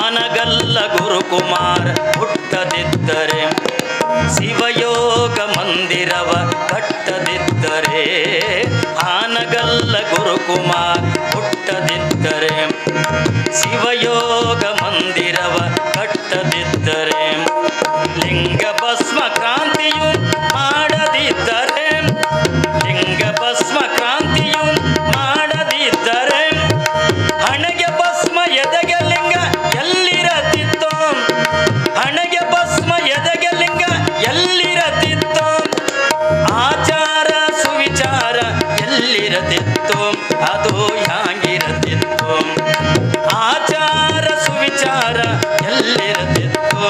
ಹಾನಗಲ್ಲ ಗುರುಕುಮಾರ ಹುಟ್ಟದಿದ್ದರೆ, ಶಿವಯೋಗ ಮಂದಿರವ ಕಟ್ಟದಿದ್ದರೆ, ಹಾನಗಲ್ಲ ಗುರುಕುಮಾರ ಹುಟ್ಟದಿದ್ದರೆ, ಶಿವಯೋಗ ಮಂದಿರವ ಕಟ್ಟದಿದ್ದರೆ, ಲಿಂಗ ಭಸ್ಮ ಕ್ರಾಂತಿಯು ಮಾಡದಿದ್ದರೆ, ಲಿಂಗ ಭಸ್ಮ ಕ್ರಾಂತಿಯು ಮಾಡದಿದ್ದರೆ, ಹಣೆಗೆ ಭಸ್ಮ ಎದೆಗೆ ಲಿಂಗ ಎಲ್ಲಿರದಿತ್ತೋ, ಹಣೆಗೆ ಭಸ್ಮ ಎದೆಗೆ ಲಿಂಗ ಎಲ್ಲಿರದಿತ್ತೋ, ಆಚಾರ ಸುವಿಚಾರ ಎಲ್ಲಿರದಿತ್ತೋ ಅದು ಹ್ಯಾಂಗಿರದಿತ್ತು, ಆಚಾರ ಸುವಿಚಾರ ಎಲ್ಲಿರದಿತ್ತು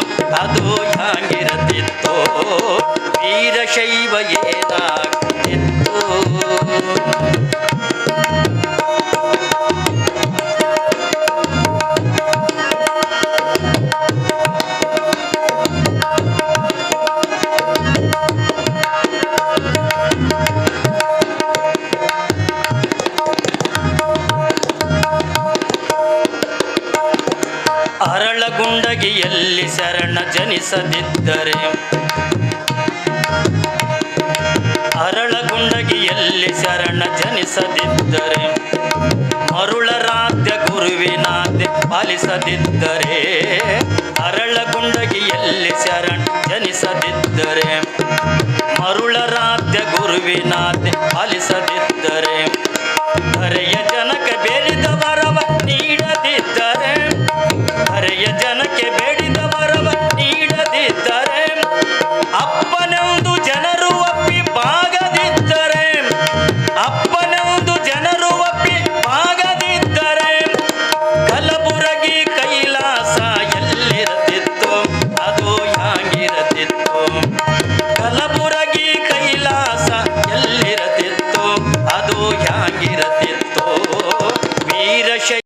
ಅದು ಹ್ಯಾಂಗಿರದಿತ್ತು, ವೀರಶೈವ ಏನಾಗ್ತಿತ್ತು. ಅರಳಗುಂಡಗಿಯಲ್ಲಿ ಶರಣ ಜನಿಸದಿದ್ದರೆ, ಅರಳಗುಂಡಗಿಯಲ್ಲಿ ಶರಣ ಜನಿಸದಿದ್ದರೆ, ಮರುಳರಾಧ್ಯ ಗುರುವಿನಾದ್ಯ ಪಾಲಿಸದಿದ್ದರೆ, ಅರಳಗುಂಡಗಿಯಲ್ಲಿ ಶರಣ ಜನಿಸದಿದ್ದರೆ, ಮರುಳರಾಧ್ಯ ಗುರುವಿನಾದ್ಯ ಪಾಲಿಸದಿದ್ದರೆ, ಧರೆಯ ಜನ